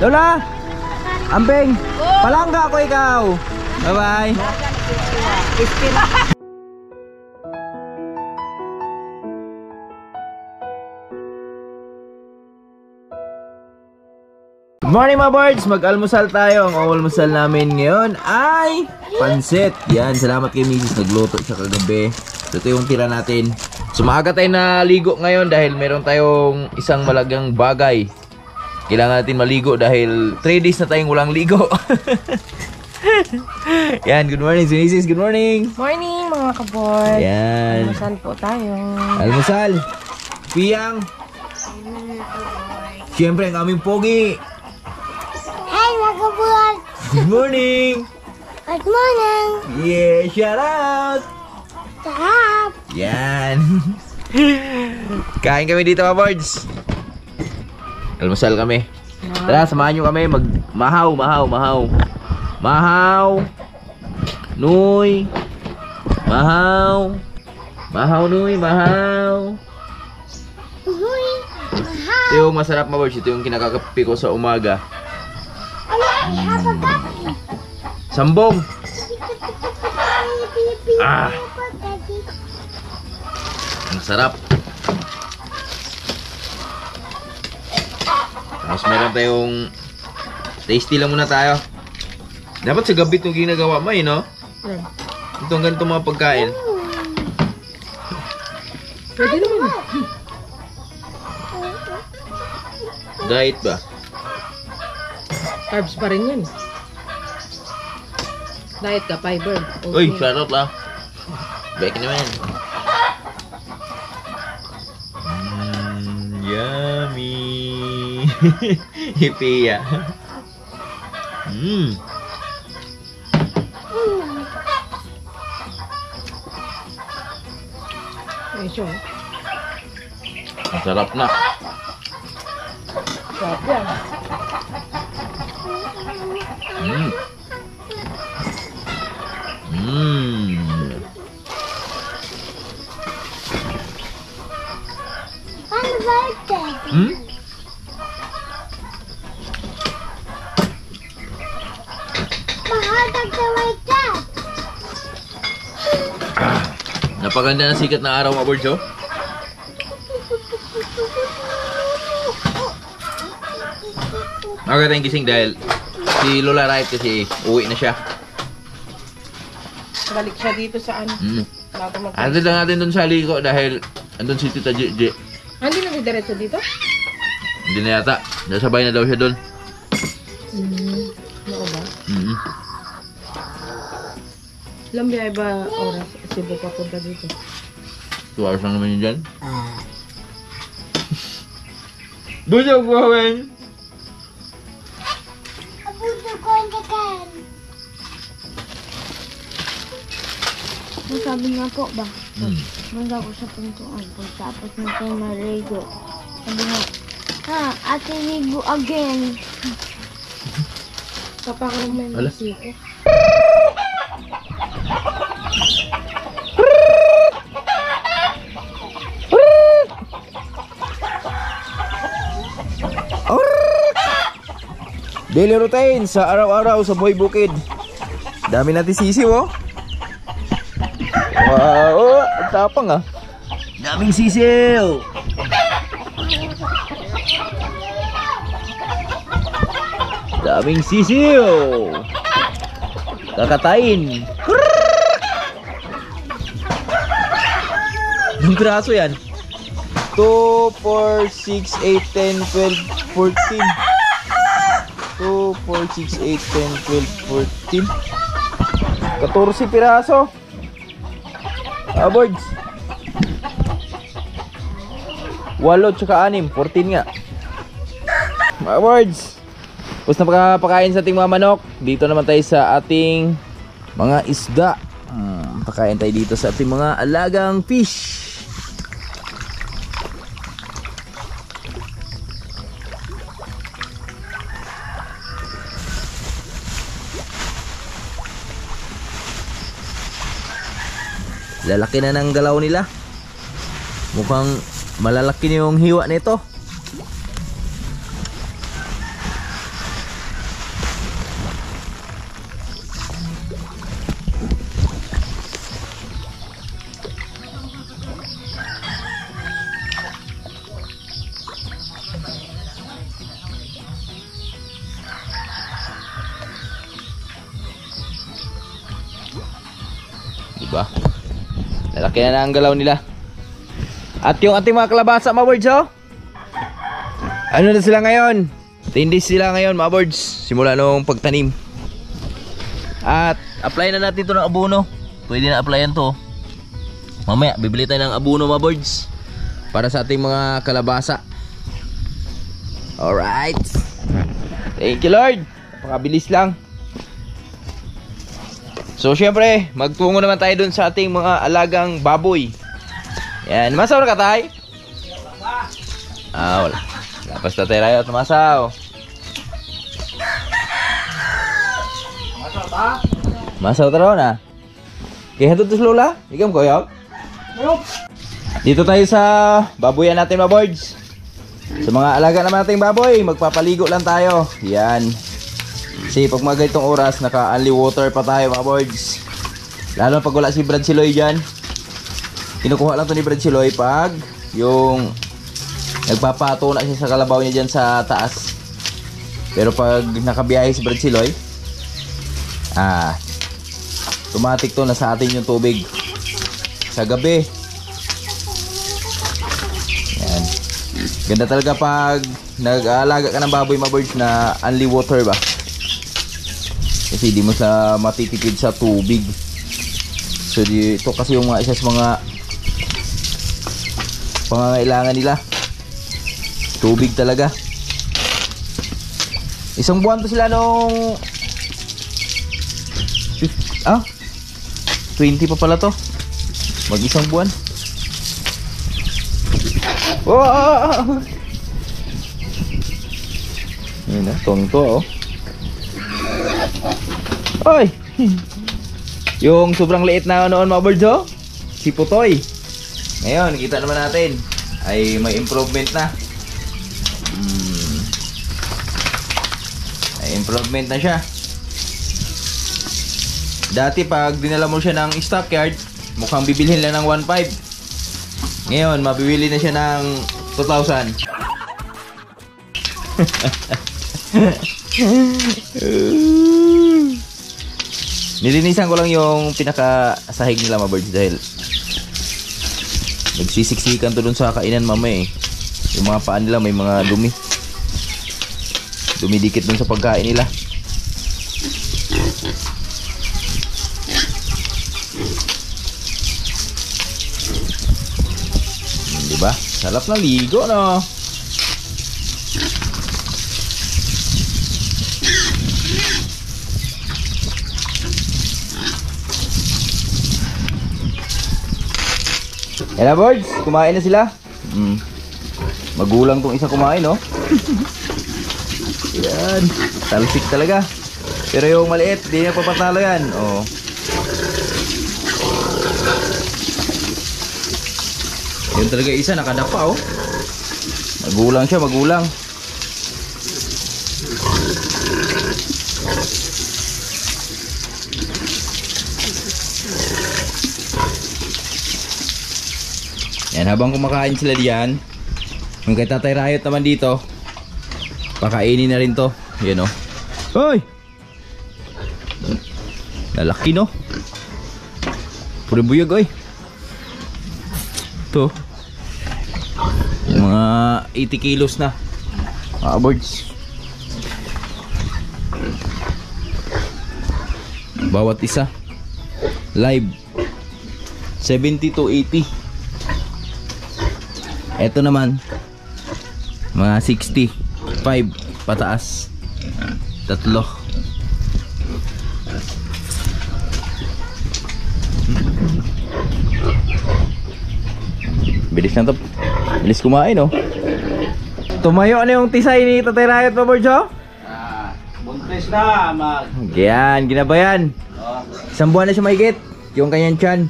Lola! Ambeng! Palangga ako ikaw! Bye-bye! Good morning mga birds! Mag-almusal tayo. Ang almusal namin ngayon ay pansit. Yan, salamat kay Mrs. Nagluto siya kagabi. Ito yung tira natin. Sumaga tayo na ligo ngayon dahil meron tayong isang malagang bagay. Kailangan natin maligo dahil 3 days na tayong walang ligo. Yan, good morning Mrs. Good morning! Morning mga kaboy! Yan. Almusal po tayo. Almusal! Piyang! Siyempre ang aming pogi! Hi mga kaboy! Good morning! Good morning! Yeah, shout out! Sarap! Yan! Kain kami dito mga birds! Almusal kami. Tara, samahan nyo kami mahaw. Mahaw. Nuy. Mahaw. Nuy, mahaw. Uy! Ito yung masarap mga birds. Ito yung kinakakapi ko sa umaga. Sambong. Ang sarap. Tapos meron tayong tasty lang muna tayo. Dapat sa gabi itong ginagawa mo no? Itong ganitong mga pagkain. Pwede naman. Diet ba? Carbs pa rin yan. Diet ka, fiber. Uy, shoutout lang. Baik naman. Yummy. Hippie ya. Medyo. Masarap na. Sarap yan. Ano ba ito? Mahatag sa wika! Napaganda ng sikat na araw mga birds, oh. Magawa tayong gising dahil si Lola Riot kasi uwi na siya. Balik siya dito sa ano. Bago mag- Andun lang natin dun sa liko dahil andun si Tita Gigi. Hindi na diretso dito? Hindi na yata. Nasabay na daw siya dun. Oo ba? Ilang biyahe ba oras? Cebu papunta dito. 2 hours lang naman yun dyan. Busog ko, Wen! Abuso ko ang kakan. Sabi nga po ba? Manda ko sa pintuan. Pagtapos nito marigo. Sabi nga, ate ligo again. Kapakaroon may Wala. masiko. Daily routine sa araw-araw sa Buhay Bukid. Dami natin sisiw, oh. Wow, ang tapang ah. Daming sisiw. Daming sisiw. Kakatayin. Yung piraso yan. 2, 4, 6, 8, 10, 12, 14. 2, 4, 6, 8, 10, 12, 14. 14 piraso. Birds. 8 tsaka 6, 14 nga. Mga birds. Tapos na pagkain sa ating mga manok. Dito naman tayo sa ating mga isda. Pakain tayo dito sa ating mga alagang fish. Lalaki na ng galaw nila. Mukhang malalaki na yung hiwa nito. Diba? Lalaki na ang galaw nila. At yung ating mga kalabasa, mga birds, oh. Ano na sila ngayon? Tindis sila ngayon, mga birds. Simula nung pagtanim. At apply na natin ito ng abono. Pwede na applyan to. Mamaya, bibili tayo ng abono, mga birds, para sa ating mga kalabasa. Alright. Thank you, Lord. Napakabilis lang. So, syempre, magtungo naman tayo dun sa ating mga alagang baboy. Yan. Masaw na ka, tay? Wala. Lapas na tayo rayo at masaw. Masaw taro na. Kaya hantod to Lola? Ikaw ko yun? Dito tayo sa baboyan natin, mga birds. Sa mga alaga naman nating baboy, magpapaligo lang tayo. Yan. Kasi pag mga ganitong oras, naka-only water pa tayo, mga birds. Lalo pag wala si Brad Siloy dyan. Kinukuha lang to ni Brad Siloy pag yung nagpapato na siya sa kalabaw niya dyan sa taas. Pero pag nakabiyahe si Brad Siloy, automatic to na sa atin yung tubig sa gabi. Yan. Ganda talaga pag nag-aalaga ka ng baboy, mga birds, na only water ba. Kasi di mo sa matitipid sa tubig. So ito kasi yung mga isa sa mga pangangailangan nila. Tubig talaga. Isang buwan to sila nung 20 pa pala to. Mag isang buwan. Wow! Yun na, tongto, oh. Oy! Yung sobrang liit na noon, mga birds, oh. Si Putoy. Ngayon, kita naman natin ay may improvement na. May improvement na siya. Dati pag dinala mo siya ng stockyard, mukhang bibilhin lang ng 1.5. Ngayon, mabibili na siya ng 2,000. Nilinisan ko lang yung pinaka-sahig nila, mga birds, dahil nagsisiksikan to dun sa kainan mamaya eh. Yung mga paan nila may mga dumi. Dumidikit dun sa pagkain nila. Diba? Sarap na ligo, no? Yan na, birds, kumain na sila. Magulang tong isa kumain, no? Yan, talsik talaga. Pero yung maliit, di na papatalo yan. Oh. Yun talaga isa, nakadapa, oh. Magulang siya, magulang. Yan, habang kumakain sila diyan, yung kay Tatay Riot naman dito, pakainin na rin to. Yan, oh. Hoy! Lalaki, no? Puro buyog, oy. Ito. Yung mga 80 kilos na birds. Bawat isa live 70 to 80. Ito naman mga 65 pataas. Tatlo. Bilis na to. Bilis kumain, oh. Tumayo na yung tisay ni Tatay Riot, pa, Borjo? Buntis na, Yan, ginabayan. Isang buwan na siya mahigit. Yung kanyang tiyan.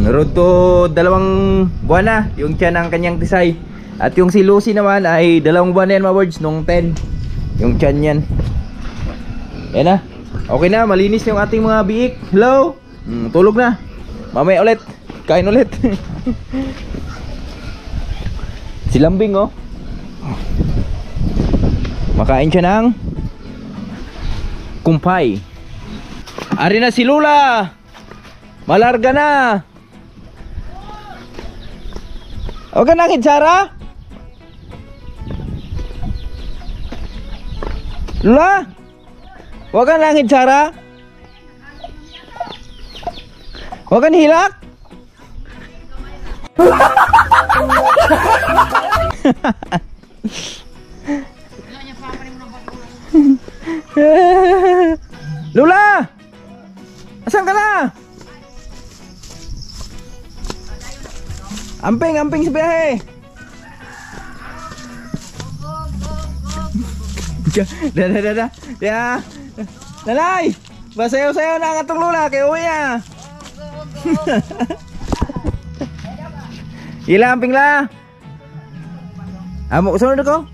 Road to 2 buwan na yung tiyan ng kanyang tisay. At yung si Lucy naman ay 2 buwan na yan, mga birds, nung 10. Yung tiyan yan. Yan na. Okay na, malinis yung ating mga biik. Hello? Tulog na. Mamaya ulit. Kain ulit. Si Lambing, oh. Makain siya ng kumpay. Ari na si Lula. Malarga na. O ka nakit, Sarah? Lula? Huwag ka langit, Sarah? Huwag ka nihilak? Lula! Asan ka na? Amping sa biyahe. Dah. Ya. Nanay! Basayaw-sayaw na ang atong Lula kay uwi na. Ila amping la. Amo sunod ko.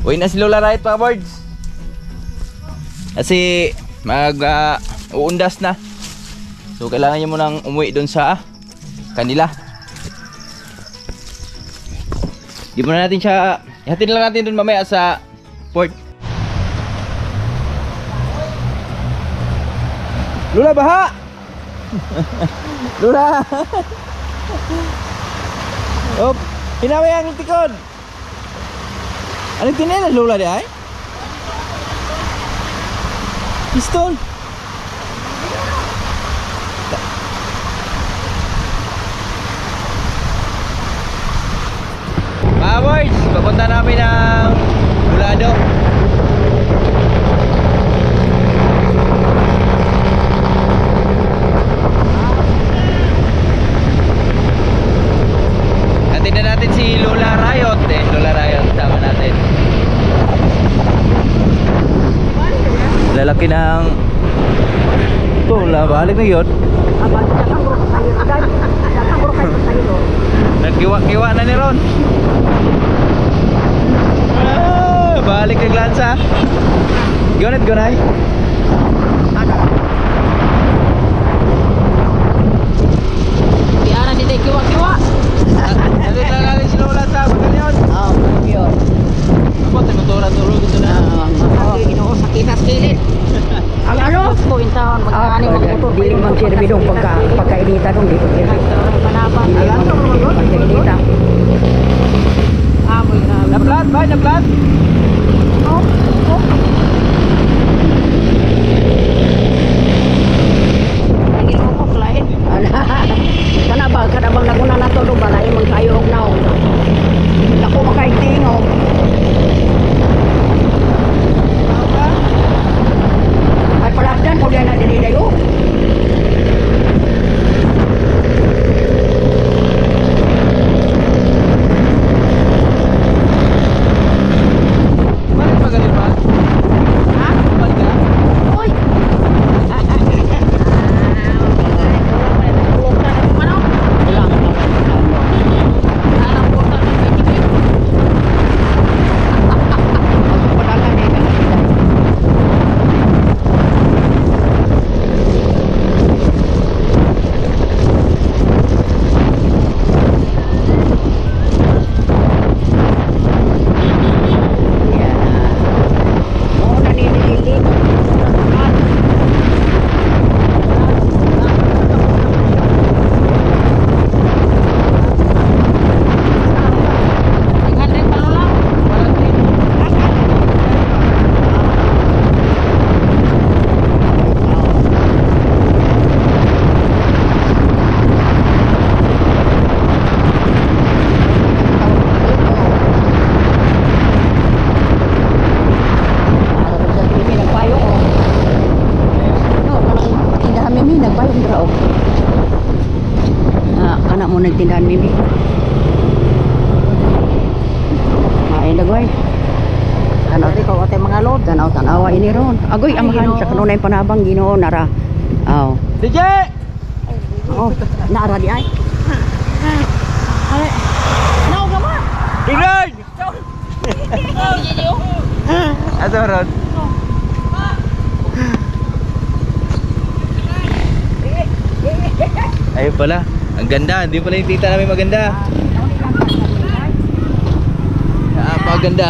Uwi na si Lola right pa birds. Kasi uundas na. So kailangan niya munang umuwi doon sa kanila. Di muna natin siya, ihatid lang natin doon mamaya sa port. Lula baha. Lula. Op, hinawi ang tikod. Anong tinayin Lula di ay? Piston. Mga boys, papunta namin ng Bulado. Natin na natin si Lola Riot. Lola Riot, sama natin. Lalaki ng Lola, balik na yun. Nagkiwa-kiwa na ni Ron. Balik ng lansa. Gunit gunay. Tiara di tayo kiwa-kiwa. Nanti lang natin si Lola sa bagal yun. Oo, yun. Ako, tinuturo-turo gusto na. Ginoo sa kita sa kilid. Ang ano? Kuwintahon, magkani magputo. Dili man sirbi dong pagkainita dong dito sirbi. Panapan. Pagkainita. Amoy na. Naplat ba? Naplat? Lagi mo ko lain. Kana bang naguna na to do balay man kayo og naon. Ako makaintingo. Ay palapdan ko diyan na dili dayo. Balik ba galing ba? Ha? Balik ka? Oy. Oo na nilili. Tinghalin pa lola. Anak mo nagtindahan mimi. Main dagoy. Ikaw ate mga lord. Tanawa ini ron. Agoy amahan sa kanunay panabang Ginoo nara. Aw. DJ! Oh, nara di ay. Naw ka ba? Ingrid! Ato Ron? Ayun pala. Ang ganda. Hindi pala yung tita namin maganda. Napakaganda.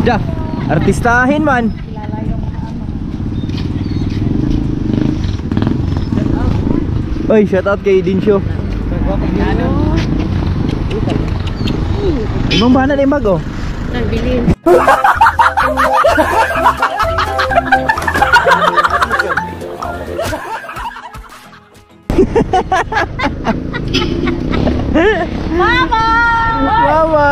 Da, artistahin man. Oy, shout out kay Dinsyo. Ibang bana na yung bag, oh. Nagbilin. Mama! Mama!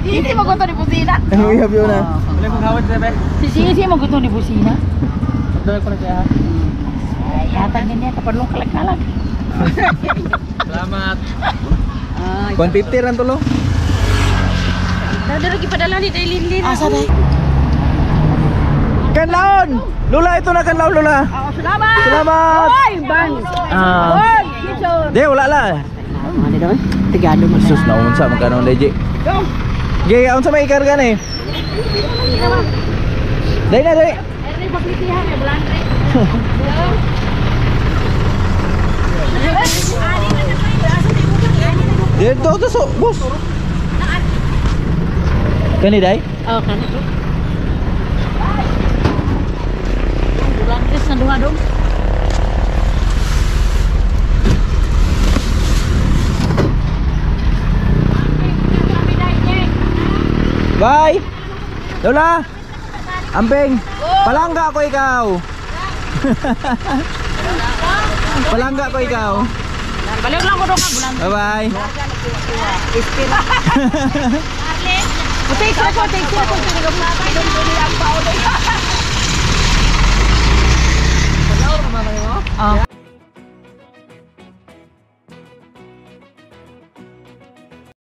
Sisi mo gusto ni Busina. Ang ihap yun na. Sisi mo gusto ni Busina. Ay, yata niya kaparlong kalag-kalag. Salamat. 150 ran tulo. Dado lagi padala ni Dailin. Asa dai? Kanlaon! Lula, ito na kanlaon, Lula. Salamat. Salamat! Oy, bang. Oy, kitchen. Di, wala la. Ano daw? Tigado mo. Sus, naunsa, magkano legit. Gaya, unsa may ikarga na eh. Dahil na, dahil. Ere paglitihan ya belandre. Dito, ito, so, boss. Kani, dahil? Oh, kan. Belandre sa duha dong. Bye! Lola! Amping! Palangga ko ikaw! Palangga ko ikaw! Balik lang ko dong ka bulan. Bye-bye! Take ko.